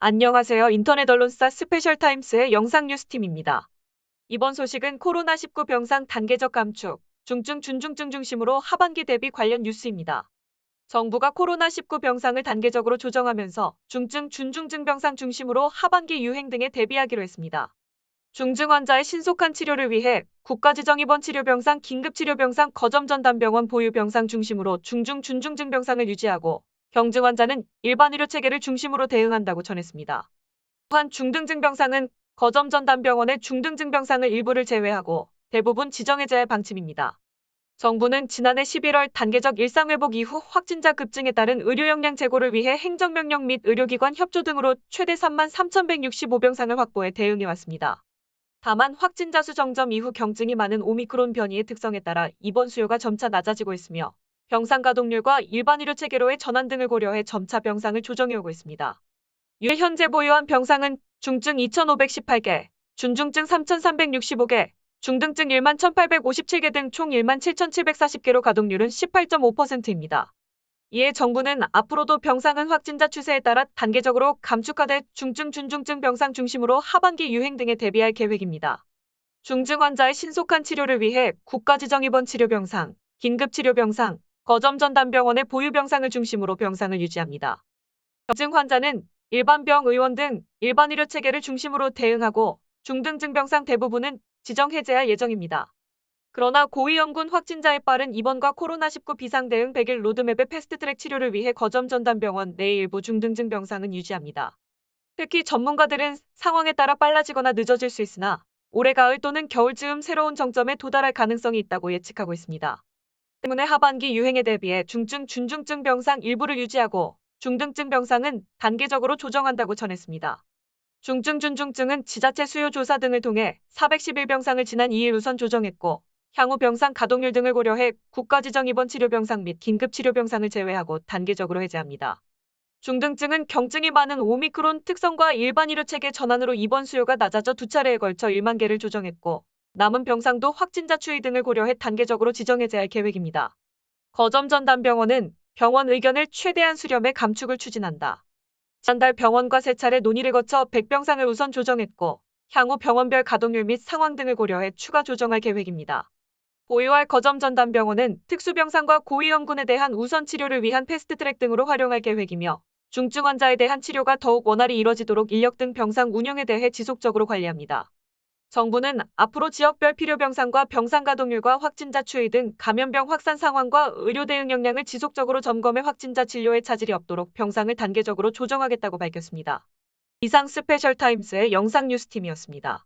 안녕하세요. 인터넷 언론사 스페셜타임스의 영상뉴스팀입니다. 이번 소식은 코로나19 병상 단계적 감축, 중증, 준중증 중심으로 하반기 대비 관련 뉴스입니다. 정부가 코로나19 병상을 단계적으로 조정하면서 중증, 준중증 병상 중심으로 하반기 유행 등에 대비하기로 했습니다. 중증 환자의 신속한 치료를 위해 국가지정입원치료병상, 긴급치료병상, 거점전담병원 보유병상 중심으로 중증, 준중증 병상을 유지하고 경증 환자는 일반 의료 체계를 중심으로 대응한다고 전했습니다. 또한 중등증 병상은 거점전담병원의 중등증 병상을 일부를 제외하고 대부분 지정해제할 방침입니다. 정부는 지난해 11월 단계적 일상회복 이후 확진자 급증에 따른 의료 역량 제고를 위해 행정명령 및 의료기관 협조 등으로 최대 33,165병상을 확보해 대응해왔습니다. 다만 확진자 수 정점 이후 경증이 많은 오미크론 변이의 특성에 따라 입원 수요가 점차 낮아지고 있으며 병상 가동률과 일반 의료 체계로의 전환 등을 고려해 점차 병상을 조정해오고 있습니다. 현재 보유한 병상은 중증 2,518개, 준중증 3,365개, 중등증 11,857개 등 총 17,740개로 가동률은 18.5%입니다. 이에 정부는 앞으로도 병상은 확진자 추세에 따라 단계적으로 감축하되 중증, 준중증 병상 중심으로 하반기 유행 등에 대비할 계획입니다. 중증 환자의 신속한 치료를 위해 국가지정입원치료병상, 긴급치료병상, 거점전담병원의 보유병상을 중심으로 병상을 유지합니다. 경증 환자는 일반병 의원 등 일반 의료 체계를 중심으로 대응하고 중등증 병상 대부분은 지정 해제할 예정입니다. 그러나 고위험군 확진자의 빠른 입원과 코로나19 비상대응 100일 로드맵의 패스트트랙 치료를 위해 거점전담병원 내 일부 중등증 병상은 유지합니다. 특히 전문가들은 상황에 따라 빨라지거나 늦어질 수 있으나 올해 가을 또는 겨울 즈음 새로운 정점에 도달할 가능성이 있다고 예측하고 있습니다. 때문에 하반기 유행에 대비해 중증, 준중증 병상 일부를 유지하고 중등증 병상은 단계적으로 조정한다고 전했습니다. 중증, 준중증은 지자체 수요 조사 등을 통해 411병상을 지난 2일 우선 조정했고 향후 병상 가동률 등을 고려해 국가지정입원치료병상 및 긴급치료병상을 제외하고 단계적으로 해제합니다. 중등증은 경증이 많은 오미크론 특성과 일반 의료 체계 전환으로 입원 수요가 낮아져 두 차례에 걸쳐 1만 개를 조정했고 남은 병상도 확진자 추이 등을 고려해 단계적으로 지정 해제할 계획입니다. 거점전담병원은 병원 의견을 최대한 수렴해 감축을 추진한다. 지난달 병원과 세 차례 논의를 거쳐 100병상을 우선 조정했고 향후 병원별 가동률 및 상황 등을 고려해 추가 조정할 계획입니다. 보유할 거점전담병원은 특수병상과 고위험군에 대한 우선 치료를 위한 패스트트랙 등으로 활용할 계획이며 중증 환자에 대한 치료가 더욱 원활히 이뤄지도록 인력 등 병상 운영에 대해 지속적으로 관리합니다. 정부는 앞으로 지역별 필요병상과 병상 가동률과 확진자 추이 등 감염병 확산 상황과 의료 대응 역량을 지속적으로 점검해 확진자 진료에 차질이 없도록 병상을 단계적으로 조정하겠다고 밝혔습니다. 이상 스페셜타임스의 영상뉴스팀이었습니다.